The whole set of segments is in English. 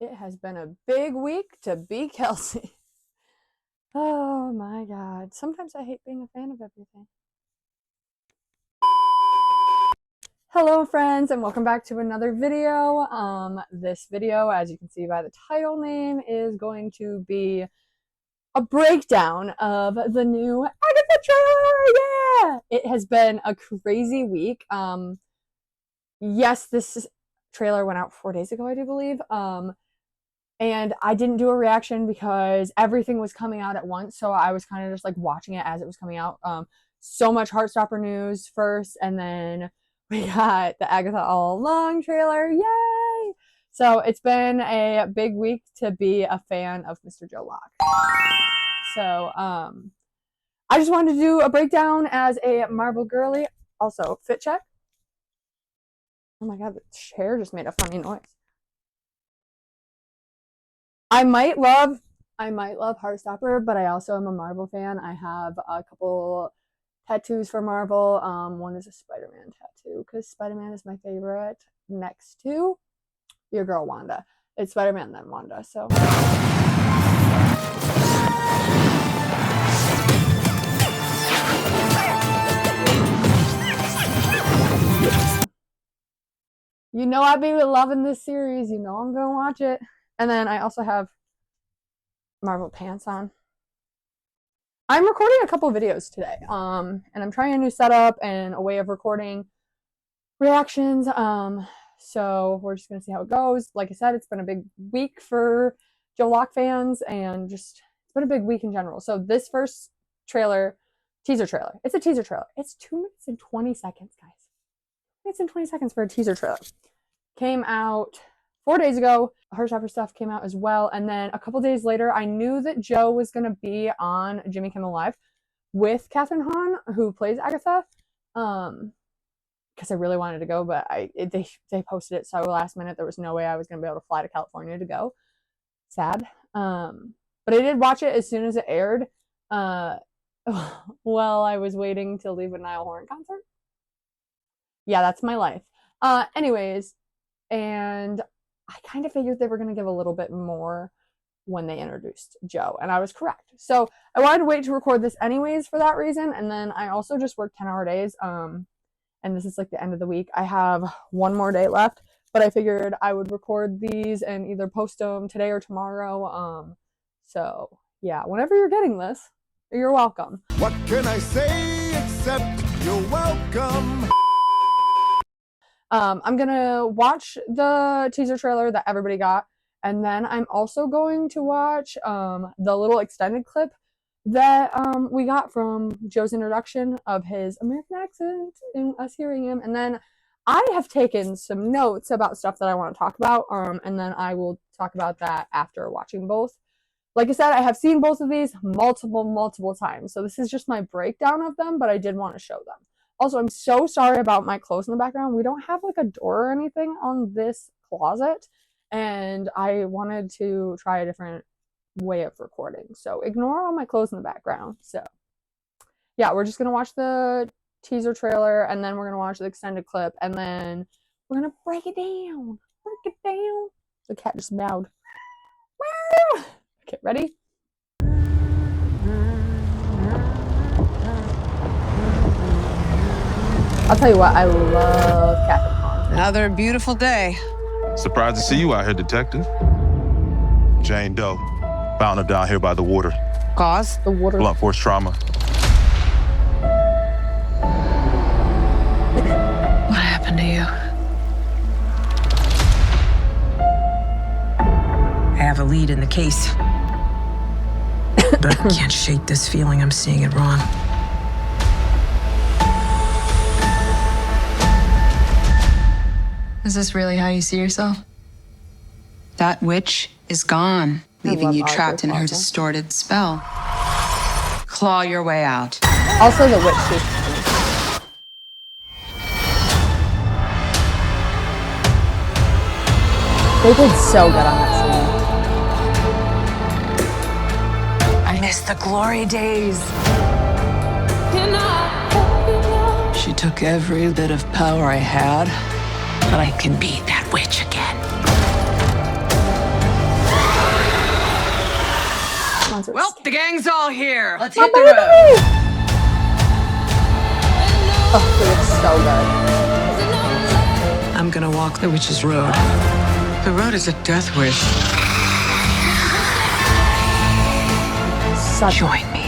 It has been a big week to be Kelsey. Oh my god. Sometimes I hate being a fan of everything. Hello friends and welcome back to another video. This video, as you can see by the title name, is going to be a breakdown of the new Agatha trailer. Yeah! It has been a crazy week. Yes, this trailer went out 4 days ago, I do believe. And I didn't do a reaction because everything was coming out at once. So I was kind of just like watching it as it was coming out. So much Heartstopper news first, and then we got the Agatha All Along trailer. Yay! So it's been a big week to be a fan of Mr. Joe Locke. So I just wanted to do a breakdown as a Marvel girly. Also, fit check. Oh my god, the chair just made a funny noise. I might love Heartstopper, but I also am a Marvel fan. I have a couple tattoos for Marvel. One is a Spider-Man tattoo because Spider-Man is my favorite, next to your girl Wanda. It's Spider-Man then Wanda. So you know I've been loving this series. You know I'm gonna watch it. And then I also have Marvel pants on. I'm recording a couple videos today, and I'm trying a new setup and a way of recording reactions. So we're just gonna see how it goes. Like I said, it's been a big week for Joe Locke fans, and just it's been a big week in general. So this first trailer, teaser trailer. It's a teaser trailer. It's 2 minutes and 20 seconds, guys. 2 minutes and 20 seconds for a teaser trailer. Came out 4 days ago. Heartstopper stuff came out as well. And then a couple days later, I knew that Joe was going to be on Jimmy Kimmel Live with Kathryn Hahn, who plays Agatha. Because I really wanted to go, but they posted it so last minute. There was no way I was going to be able to fly to California to go. Sad. But I did watch it as soon as it aired. While I was waiting to leave a Niall Horan concert. Yeah, that's my life. Anyways, and I kind of figured they were going to give a little bit more when they introduced Joe, and I was correct. So I wanted to wait to record this anyways for that reason, and then I also just work 10-hour days, and this is like the end of the week. I have one more day left, but I figured I would record these and either post them today or tomorrow. So yeah, whenever you're getting this, you're welcome. What can I say except you're welcome? I'm gonna watch the teaser trailer that everybody got, and then I'm also going to watch the little extended clip that we got from Joe's introduction of his American accent and us hearing him. And then I have taken some notes about stuff that I want to talk about, and then I will talk about that after watching both. Like I said, I have seen both of these multiple times, so this is just my breakdown of them, but I did want to show them. Also, I'm so sorry about my clothes in the background. We don't have like a door or anything on this closet, and I wanted to try a different way of recording. So ignore all my clothes in the background. So yeah, we're just going to watch the teaser trailer, and then we're going to watch the extended clip, and then we're going to break it down. Break it down. The cat just meowed. Okay, ready? I'll tell you what, I love Kathryn Hahn. Another beautiful day. Surprised to see you out here, detective. Jane Doe. Found her down here by the water. Cause? The water. Blunt force trauma. What happened to you? I have a lead in the case. But I can't shake this feeling I'm seeing it wrong. Is this really how you see yourself? That witch is gone, leaving you trapped in her distorted spell. Claw your way out. Also, the witch too. They did so good on that scene. I miss the glory days. She took every bit of power I had. But I can beat that witch again. Monsters. Well, the gang's all here. Let's My hit the baby! road. Oh, it looks so good. I'm gonna walk the witch's road. The road is a death wish. Join me.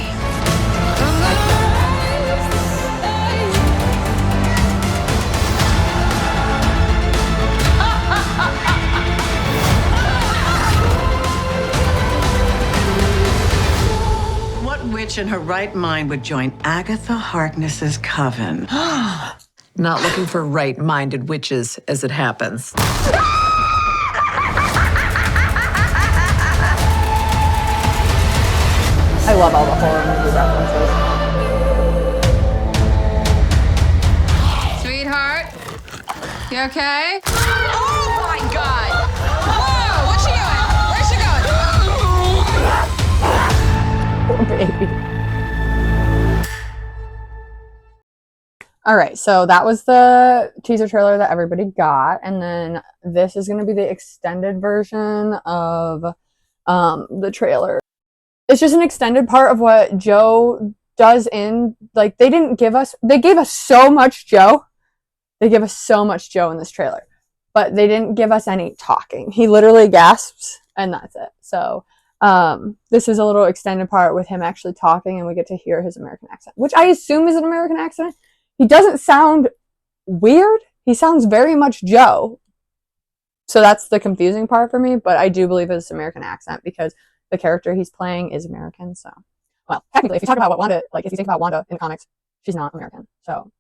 What witch in her right mind would join Agatha Harkness's coven? Not looking for right-minded witches, as it happens. I love all the horror movie references. Sweetheart, you okay? Oh my God! Whoa, what's she doing? Where's she going? Poor baby. All right, so that was the teaser trailer that everybody got, and then this is going to be the extended version of the trailer. It's just an extended part of what Joe does in, like, they gave us so much Joe. They give us so much Joe in this trailer, but they didn't give us any talking. He literally gasps, and that's it. So this is a little extended part with him actually talking, and we get to hear his American accent, which I assume is an American accent. He doesn't sound weird. He sounds very much Joe. So that's the confusing part for me, but I do believe it's American accent because the character he's playing is American. So, well, technically, if you talk about what Wanda, like if you think about Wanda in the comics, she's not American. So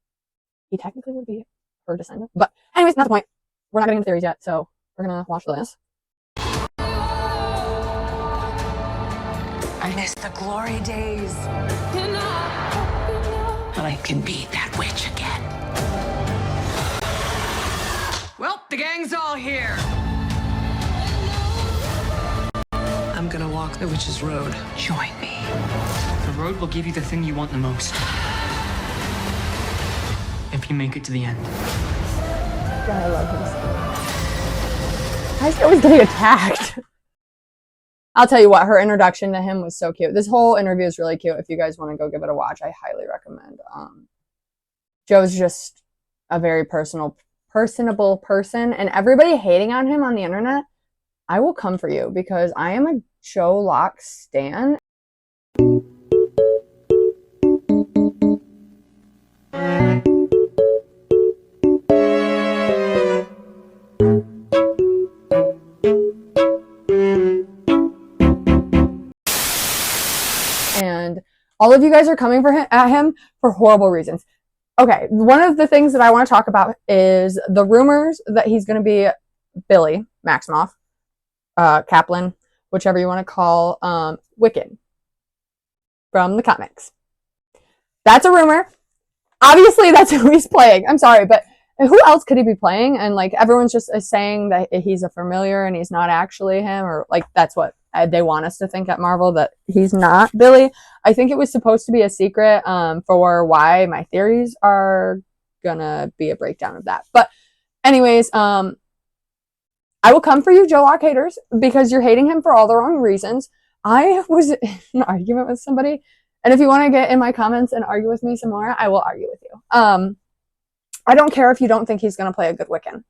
he technically would be her descendant. But anyways, not the point. We're not getting into theories yet, so we're going to watch this. I miss the glory days. But I can be that witch again. Well, the gang's all here. I'm gonna walk the witch's road. Join me. The road will give you the thing you want the most. If you make it to the end. God, I love this. Why is he always getting attacked? I'll tell you what, her introduction to him was so cute. This whole interview is really cute. If you guys want to go give it a watch, I highly recommend. Joe's just a very personable person, and everybody hating on him on the internet, I will come for you because I am a Joe Locke stan. And all of you guys are coming at him for horrible reasons. Okay, one of the things that I want to talk about is the rumors that he's going to be Billy Maximoff, Kaplan, whichever you want to call Wiccan from the comics. That's a rumor. Obviously, that's who he's playing. I'm sorry, but who else could he be playing? And like everyone's just saying that he's a familiar and he's not actually him, or like that's what they want us to think at Marvel, that he's not Billy. I think it was supposed to be a secret for why my theories are gonna be a breakdown of that. But anyways, I will come for you, Joe Locke haters, because you're hating him for all the wrong reasons. I was in an argument with somebody, and if you want to get in my comments and argue with me some more, I will argue with you. I don't care if you don't think he's going to play a good Wiccan.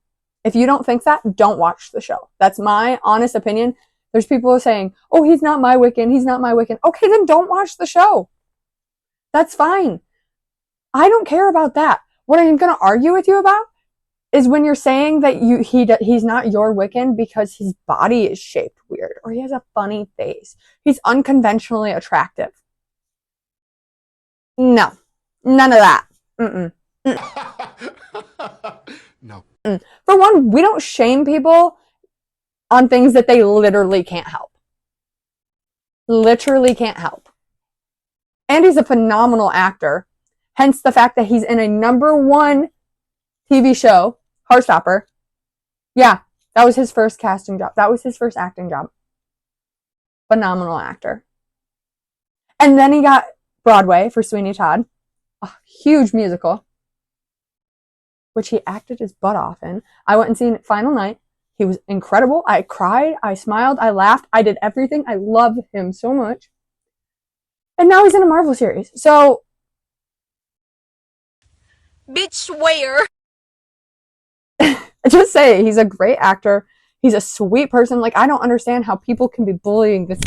If you don't think that, don't watch the show. That's my honest opinion. There's people saying, oh, he's not my Wiccan, he's not my Wiccan. Okay, then don't watch the show. That's fine. I don't care about that. What I'm going to argue with you about is when you're saying that he's not your Wiccan because his body is shaped weird or he has a funny face. He's unconventionally attractive. No. None of that. No. For one, we don't shame people on things that they literally can't help. Literally can't help. And he's a phenomenal actor. Hence the fact that he's in a #1 TV show, Heartstopper. Yeah, that was his first casting job. That was his first acting job. Phenomenal actor. And then he got Broadway for Sweeney Todd. A huge musical, which he acted his butt off in. I went and seen it final night. He was incredible. I cried, I smiled, I laughed, I did everything. I love him so much. And now he's in a Marvel series. So, Bitch, where? just say he's a great actor. He's a sweet person. Like, I don't understand how people can be bullying this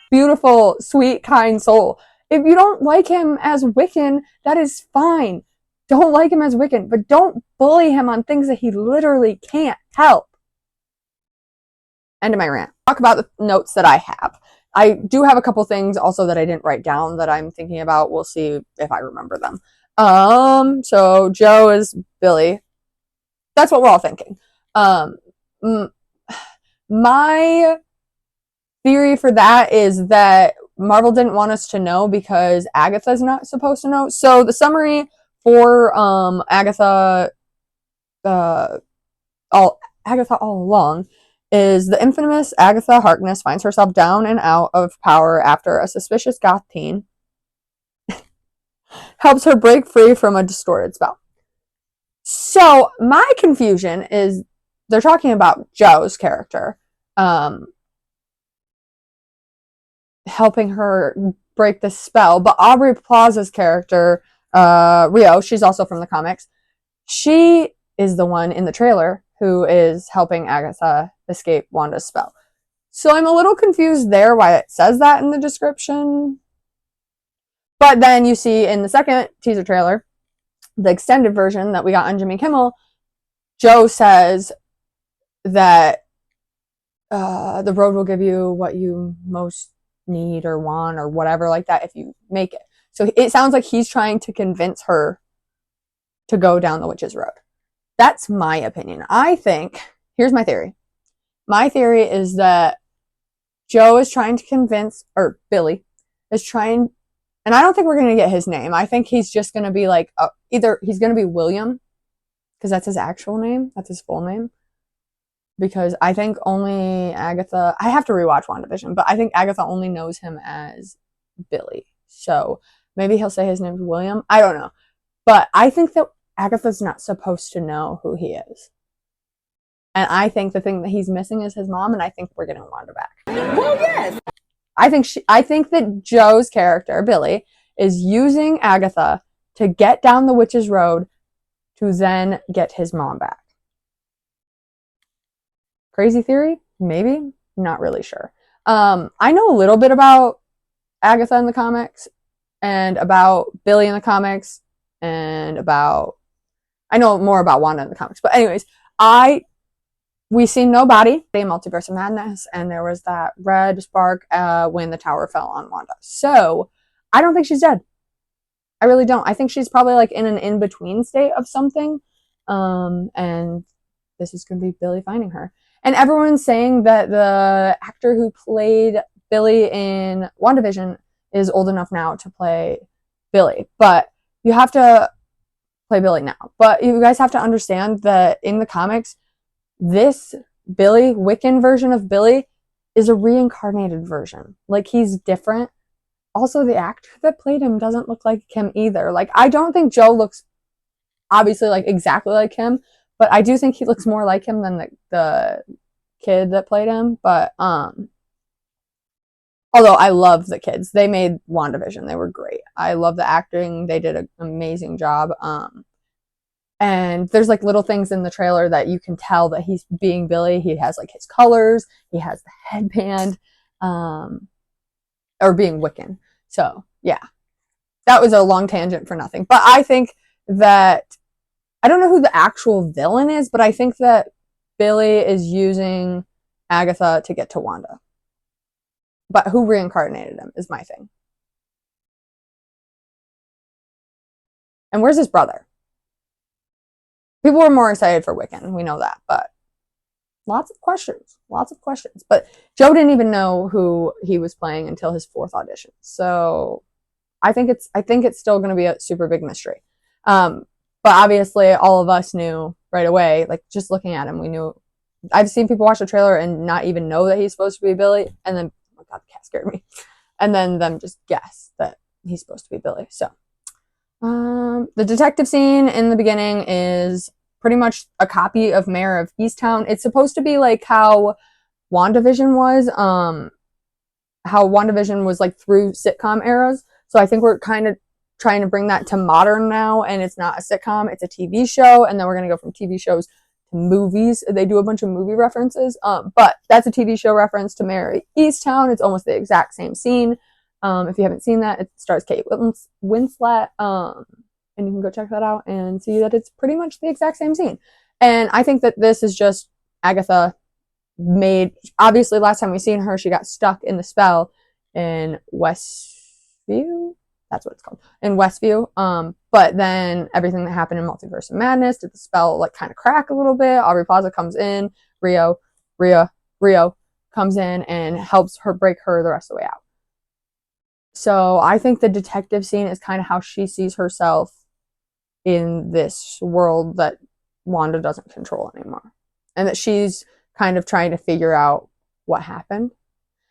beautiful, sweet, kind soul. If you don't like him as Wiccan, that is fine. Don't like him as Wiccan, but don't bully him on things that he literally can't help. End of my rant. Talk about the notes that I have. I do have a couple things also that I didn't write down that I'm thinking about. We'll see if I remember them. So Joe is Billy. That's what we're all thinking. My theory for that is that Marvel didn't want us to know because Agatha's not supposed to know. So the summary for Agatha All Along is the infamous Agatha Harkness finds herself down and out of power after a suspicious goth teen helps her break free from a distorted spell. So my confusion is they're talking about Joe's character helping her break the spell, but Aubrey Plaza's character, Rio, she's also from the comics, she is the one in the trailer who is helping Agatha escape Wanda's spell. So I'm a little confused there why it says that in the description. But then you see in the second teaser trailer, the extended version that we got on Jimmy Kimmel, Joe says that the road will give you what you most need or want or whatever like that if you make it. So it sounds like he's trying to convince her to go down the witch's road. That's my opinion. I think, here's my theory. My theory is that Joe is trying to convince, or Billy is trying, and I don't think we're going to get his name. I think he's just going to be like, either he's going to be William, because that's his actual name, that's his full name. Because I think only Agatha, I have to rewatch WandaVision, but I think Agatha only knows him as Billy. So maybe he'll say his name's William. I don't know. But I think that Agatha's not supposed to know who he is. And I think the thing that he's missing is his mom, and I think we're getting Wanda back. Well, yes. I think that Joe's character, Billy, is using Agatha to get down the witch's road to then get his mom back. Crazy theory? Maybe. Not really sure. I know a little bit about Agatha in the comics and about Billy in the comics and I know more about Wanda in the comics. But anyways, we see nobody in Multiverse of Madness, and there was that red spark when the tower fell on Wanda. So I don't think she's dead. I really don't. I think she's probably like in an in-between state of something. And this is going to be Billy finding her. And everyone's saying that the actor who played Billy in WandaVision is old enough now to play Billy. But you have to play Billy now. But you guys have to understand that in the comics, this Billy, Wiccan version of Billy, is a reincarnated version. Like, he's different. Also, the actor that played him doesn't look like him either. Like, I don't think Joe looks obviously like exactly like him, but I do think he looks more like him than the kid that played him. But although I love the kids, they made WandaVision. They were great. I love the acting. They did an amazing job. And there's like little things in the trailer that you can tell that he's being Billy. He has like his colors. He has the headband, or being Wiccan. So yeah, that was a long tangent for nothing. But I think that I don't know who the actual villain is, but I think that Billy is using Agatha to get to Wanda. But who reincarnated him is my thing. And where's his brother? People were more excited for Wiccan. We know that, but lots of questions. But Joe didn't even know who he was playing until his fourth audition. So I think it's still going to be a super big mystery. But obviously, all of us knew right away. Like, just looking at him, we knew. I've seen people watch the trailer and not even know that he's supposed to be Billy, and then, oh my God, the cat scared me. And then them just guess that he's supposed to be Billy. So, the detective scene in the beginning is pretty much a copy of Mayor of Easttown. It's supposed to be like how WandaVision was. how WandaVision was like through sitcom eras. So I think we're kind of trying to bring that to modern now, and it's not a sitcom, it's a TV show, and then we're going to go from TV shows to movies. They do a bunch of movie references, but that's a TV show reference to Mary Easttown. It's almost the exact same scene. If you haven't seen that, it stars Kate Winslet, and you can go check that out and see that it's pretty much the exact same scene. And I think that this is just Agatha made, obviously last time we seen her, she got stuck in the spell in Westview. That's what it's called, in Westview. But then everything that happened in Multiverse of Madness, did the spell like kind of crack a little bit? Aubrey Plaza comes in, Rio comes in and helps her break her the rest of the way out. So I think the detective scene is kind of how she sees herself in this world that Wanda doesn't control anymore. And that she's kind of trying to figure out what happened.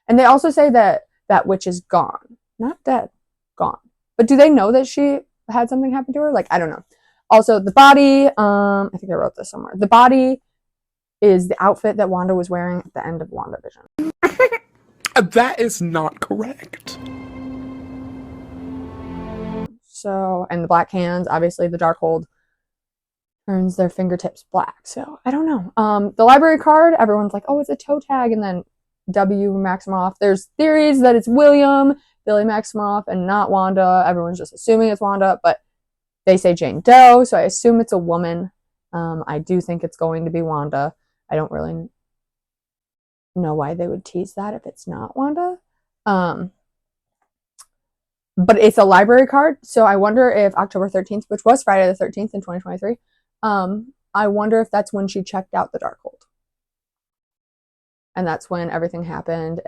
And they also say that that witch is gone. Not dead, gone. But do they know that she had something happen to her? Like, I don't know. Also, the body, I think I wrote this somewhere. The body is the outfit that Wanda was wearing at the end of WandaVision. That is not correct. So, and the black hands, obviously the Darkhold turns their fingertips black. So, I don't know. The library card, everyone's like, oh, it's a toe tag, and then W. Maximoff. There's theories that it's William, Billy Maximoff, and not Wanda. Everyone's just assuming it's Wanda, but they say Jane Doe, so I assume it's a woman. I do think it's going to be Wanda. I don't really know why they would tease that if it's not Wanda. But it's a library card, so I wonder if October 13th, which was Friday the 13th in 2023, I wonder if that's when she checked out the Darkhold. And that's when everything happened.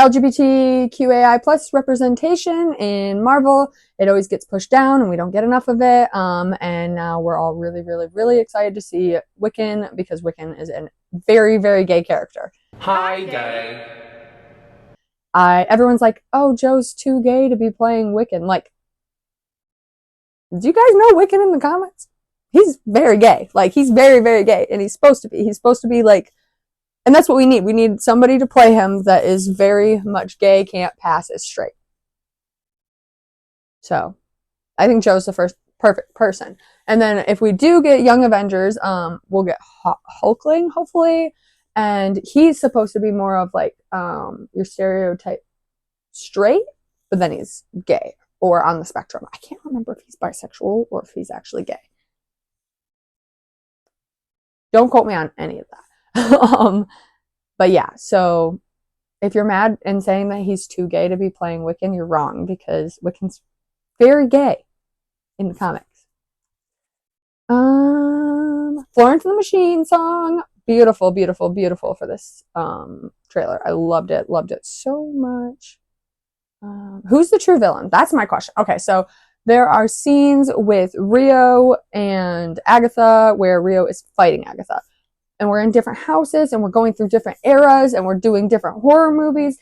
LGBTQAI plus representation in Marvel, it always gets pushed down and we don't get enough of it. And now we're all really, really, really excited to see Wiccan, because Wiccan is a very, very gay character. Hi, gay. Everyone's like, oh, Joe's too gay to be playing Wiccan. Like, do you guys know Wiccan in the comics? He's very gay. Like, he's very, very gay. And he's supposed to be. He's supposed to be like, and that's what we need. We need somebody to play him that is very much gay, can't pass as straight. So, I think Joe's the first perfect person. And then if we do get Young Avengers, we'll get Hulkling, hopefully. And he's supposed to be more of like your stereotype straight, but then he's gay or on the spectrum. I can't remember if he's bisexual or if he's actually gay. Don't quote me on any of that. But yeah, so if you're mad and saying that he's too gay to be playing Wiccan, you're wrong, because Wiccan's very gay in the comics. Florence and the Machine song. Beautiful, beautiful, beautiful for this trailer. I loved it so much. Who's the true villain? That's my question. Okay, so there are scenes with Rio and Agatha where Rio is fighting Agatha. And we're in different houses and we're going through different eras and we're doing different horror movies.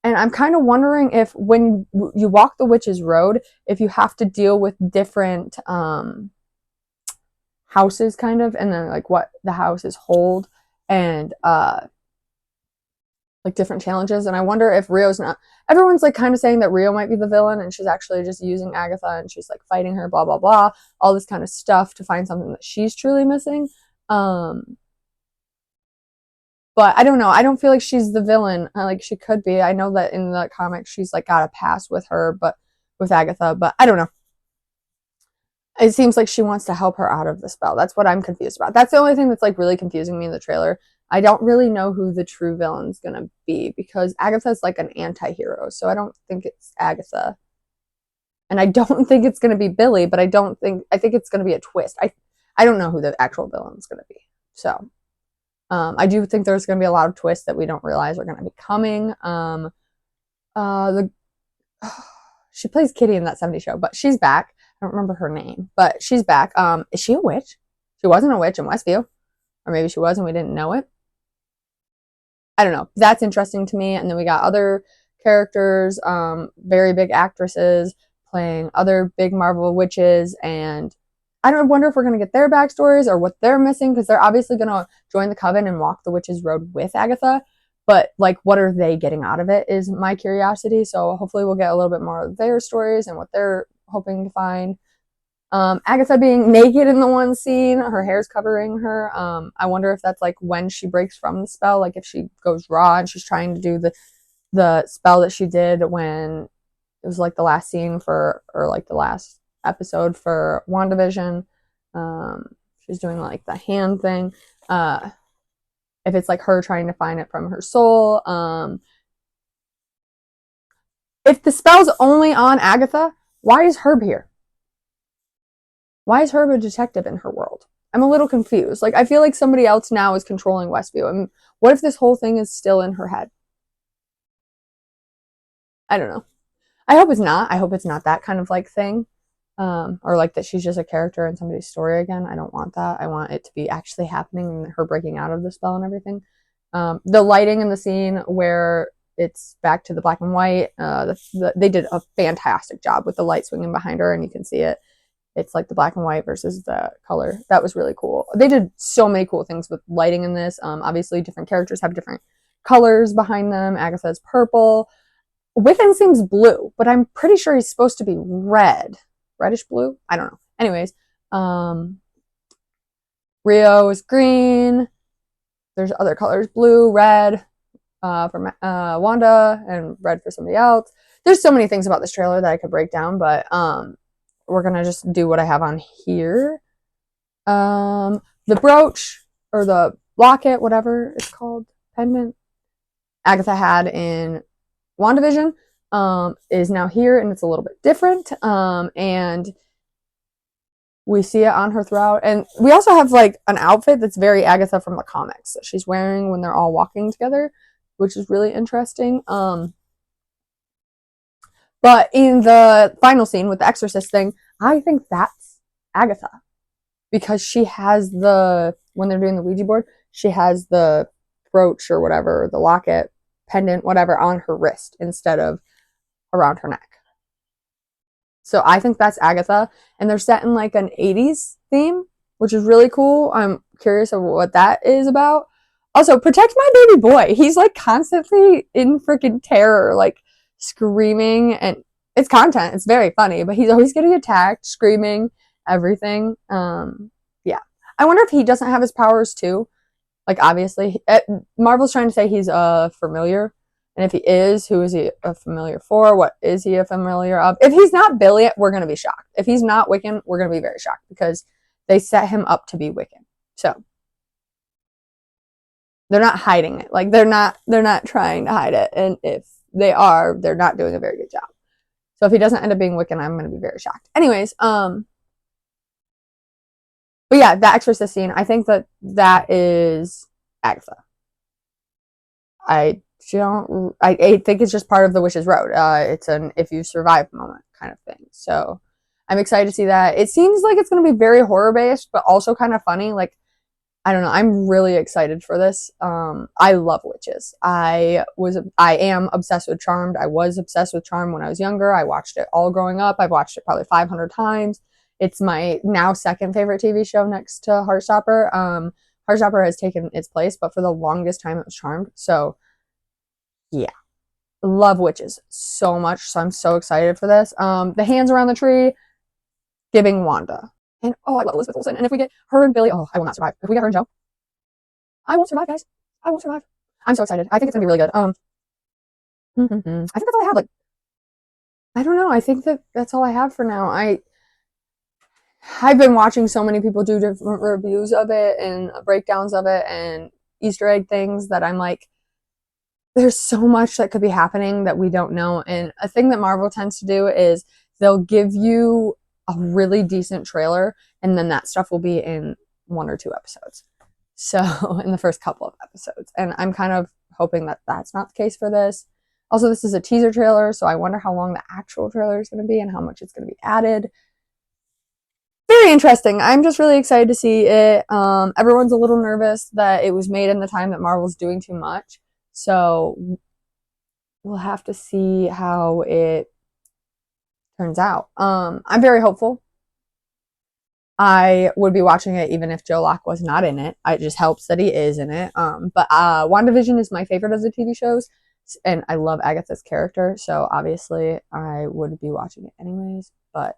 And I'm kind of wondering if when you walk the Witch's Road, if you have to deal with different houses kind of, and then like what the houses hold, and like different challenges. And I wonder if Rio's not, everyone's like kind of saying that Rio might be the villain and she's actually just using Agatha and she's like fighting her, blah blah blah, all this kind of stuff to find something that she's truly missing. But I don't know, I don't feel like she's the villain. Like, she could be. I know that in the comics she's like got a pass with her, but with Agatha, but I don't know. It seems like she wants to help her out of the spell. That's what I'm confused about. That's the only thing that's like really confusing me in the trailer. I don't really know who the true villain's gonna be, because Agatha's like an anti-hero, so I don't think it's Agatha. And I don't think it's gonna be Billy, but I think it's gonna be a twist. I don't know who the actual villain's gonna be. So I do think there's gonna be a lot of twists that we don't realize are gonna be coming. She plays Kitty in that 70s show, but she's back. I don't remember her name, but she's back. Is she a witch? She wasn't a witch in Westview. Or maybe she was and we didn't know it. I don't know. That's interesting to me. And then we got other characters, very big actresses playing other big Marvel witches. And I don't wonder if we're going to get their backstories or what they're missing, because they're obviously going to join the coven and walk the Witch's Road with Agatha. but like, what are they getting out of it is my curiosity. So hopefully we'll get a little bit more of their stories and what they're hoping to find. Agatha being naked in the one scene, her hair's covering her. I wonder if that's like when she breaks from the spell, like if she goes raw and she's trying to do the spell that she did when it was like the last scene for, or like the last episode for WandaVision. She's doing like the hand thing. If it's like her trying to find it from her soul. If the spell's only on Agatha, why is Herb here? Why is Herb a detective in her world? I'm a little confused. Like, I feel like somebody else now is controlling Westview. I mean, what if this whole thing is still in her head? I don't know. I hope it's not. I hope it's not that kind of like thing. Or like that she's just a character in somebody's story again. I don't want that. I want it to be actually happening and her breaking out of the spell and everything. The lighting in the scene where it's back to the black and white, they did a fantastic job with the light swinging behind her, and you can see it. It's like the black and white versus the color. That was really cool. They did so many cool things with lighting in this. Obviously, different characters have different colors behind them. Agatha's purple. Wiccan seems blue, but I'm pretty sure he's supposed to be red. Reddish blue? I don't know. Anyways, Rio is green. There's other colors, blue, red for Wanda, and red for somebody else. There's so many things about this trailer that I could break down, but we're gonna just do what I have on here. The brooch or the locket, whatever it's called, pendant, Agatha had in WandaVision, is now here, and it's a little bit different. And we see it on her throughout. And we also have like an outfit that's very Agatha from the comics that she's wearing when they're all walking together, which is really interesting. But in the final scene with the exorcist thing, I think that's Agatha. Because she has when they're doing the Ouija board, she has the brooch or whatever, the locket, pendant, whatever, on her wrist instead of around her neck. So I think that's Agatha. And they're set in like an 80s theme, which is really cool. I'm curious of what that is about. Also, protect my baby boy. He's like constantly in freaking terror, like screaming, and it's content. It's very funny, but he's always getting attacked, screaming, everything. Yeah. I wonder if he doesn't have his powers too. Like, obviously, Marvel's trying to say he's a familiar. And if he is, who is he a familiar for? What is he a familiar of? If he's not Billy, we're going to be shocked. If he's not Wiccan, we're going to be very shocked because they set him up to be Wiccan. So they're not hiding it. Like, they're not trying to hide it. And if they are, they're not doing a very good job. So if he doesn't end up being Wiccan, I'm going to be very shocked. Anyways, but yeah, the exorcist scene, I think that is Agatha. I think it's just part of the Witch's Road. It's an if you survive moment kind of thing. So I'm excited to see that. It seems like it's going to be very horror based, but also kind of funny. Like, I don't know. I'm really excited for this. I love witches. I am obsessed with Charmed. I was obsessed with Charmed when I was younger. I watched it all growing up. I've watched it probably 500 times. It's my now second favorite TV show next to Heartstopper. Heartstopper has taken its place, but for the longest time it was Charmed. So yeah, love witches so much. So I'm so excited for this. The hands around the tree, giving Wanda. And oh, I love Elizabeth Olsen. And if we get her and Billy, oh, I will not survive. If we get her and Joe, I won't survive, guys. I won't survive. I'm so excited. I think it's gonna be really good. I think that's all I have. Like, I don't know. I think that's all I have for now. I've been watching so many people do different reviews of it and breakdowns of it and Easter egg things that I'm like, there's so much that could be happening that we don't know. And a thing that Marvel tends to do is they'll give you a really decent trailer and then that stuff will be in 1 or 2 episodes. So in the first couple of episodes. And I'm kind of hoping that that's not the case for this. Also, this is a teaser trailer, so I wonder how long the actual trailer is going to be and how much it's going to be added. Very interesting. I'm just really excited to see it. Everyone's a little nervous that it was made in the time that Marvel's doing too much. So we'll have to see how it turns out. I'm very hopeful. I would be watching it even if Joe Locke was not in it. It just helps that he is in it. But WandaVision is my favorite of the TV shows, and I love Agatha's character, so obviously I would be watching it anyways. But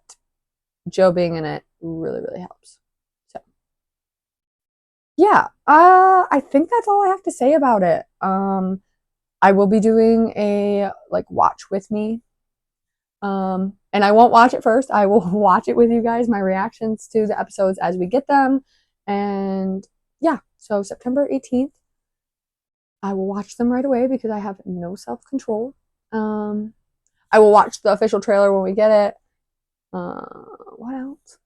Joe being in it really, really helps. So yeah, I think that's all I have to say about it. I will be doing a like watch with me. And I won't watch it first. I will watch it with you guys, my reactions to the episodes as we get them. And yeah, so September 18th, I will watch them right away because I have no self-control. I will watch the official trailer when we get it. What else?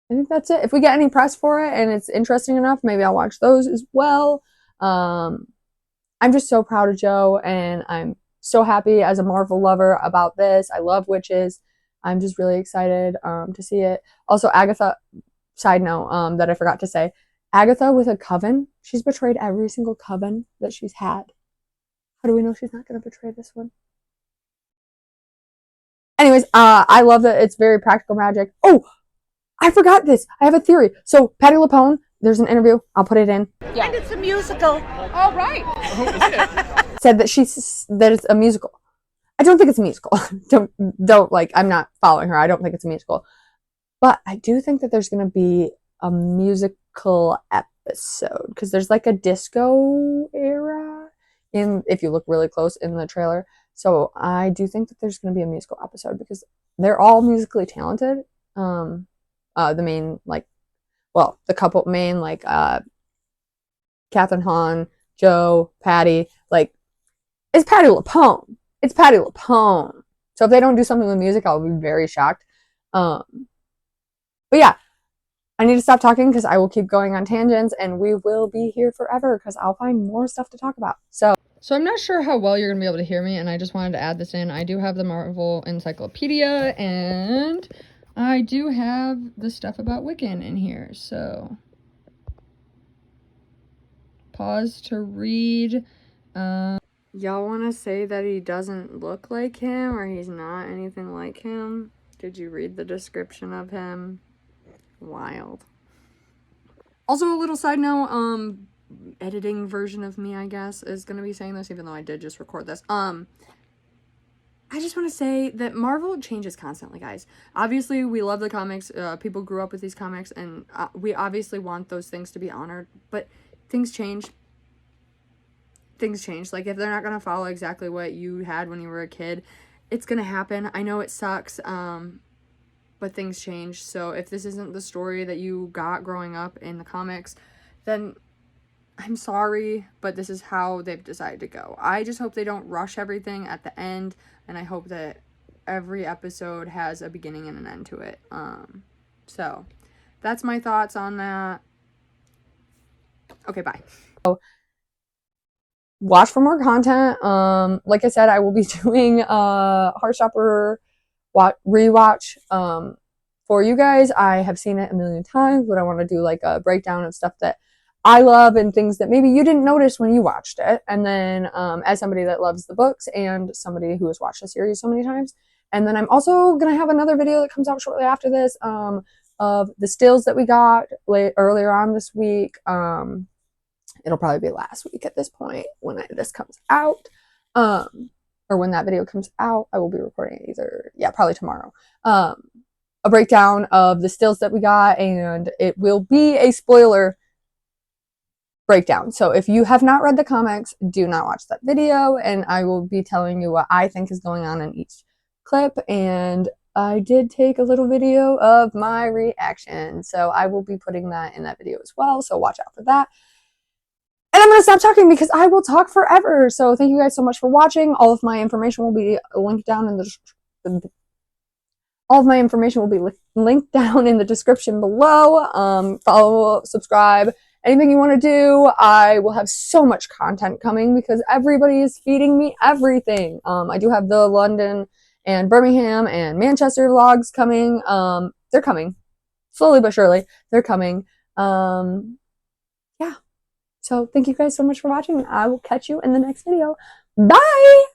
I think that's it. If we get any press for it and it's interesting enough, maybe I'll watch those as well. I'm just so proud of Joe, and I'm so happy as a Marvel lover about this. I love witches. I'm just really excited to see it. Also, Agatha, side note that I forgot to say, Agatha with a coven. She's betrayed every single coven that she's had. How do we know she's not going to betray this one? Anyways, I love that it's very practical magic. Oh, I forgot this. I have a theory. So, Patti LuPone, there's an interview. I'll put it in. Yeah. And it's a musical. All right. Said that that it's a musical. I don't think it's a musical. don't like, I'm not following her. I don't think it's a musical. But I do think that there's going to be a musical episode because there's like a disco era if you look really close in the trailer. So I do think that there's going to be a musical episode because they're all musically talented. The main the couple main Catherine Hahn, Joe, Patty, it's Patti LuPone. It's Patti LuPone. So if they don't do something with music, I'll be very shocked. But yeah, I need to stop talking because I will keep going on tangents and we will be here forever because I'll find more stuff to talk about. So I'm not sure how well you're going to be able to hear me, and I just wanted to add this in. I do have the Marvel Encyclopedia, and I do have the stuff about Wiccan in here. So pause to read. Y'all want to say that he doesn't look like him or he's not anything like him? Did you read the description of him? Wild. Also, a little side note, editing version of me, I guess, is going to be saying this, even though I did just record this. I just want to say that Marvel changes constantly, guys. Obviously, we love the comics. People grew up with these comics, and we obviously want those things to be honored, but things change. Things change. Like, if they're not going to follow exactly what you had when you were a kid, it's going to happen. I know it sucks, but things change. So if this isn't the story that you got growing up in the comics, then I'm sorry, but this is how they've decided to go. I just hope they don't rush everything at the end, and I hope that every episode has a beginning and an end to it. So that's my thoughts on that. Okay, bye. Watch for more content. Like I said, I will be doing a Heartstopper rewatch for you guys. I have seen it a million times, but I want to do like a breakdown of stuff that I love and things that maybe you didn't notice when you watched it. And then as somebody that loves the books and somebody who has watched the series so many times. And then I'm also going to have another video that comes out shortly after this of the stills that we got earlier on this week. It'll probably be last week at this point when this comes out. Or when that video comes out, I will be recording it probably tomorrow. A breakdown of the stills that we got, and it will be a spoiler breakdown. So if you have not read the comics, do not watch that video, and I will be telling you what I think is going on in each clip. And I did take a little video of my reaction, so I will be putting that in that video as well, so watch out for that. And I'm going to stop talking because I will talk forever. So thank you guys so much for watching. All of my information will be linked down in the description below. Follow, subscribe, anything you want to do. I will have so much content coming because everybody is feeding me everything. I do have the London and Birmingham and Manchester vlogs coming. They're coming. Slowly but surely, they're coming. Yeah. So thank you guys so much for watching. I will catch you in the next video. Bye!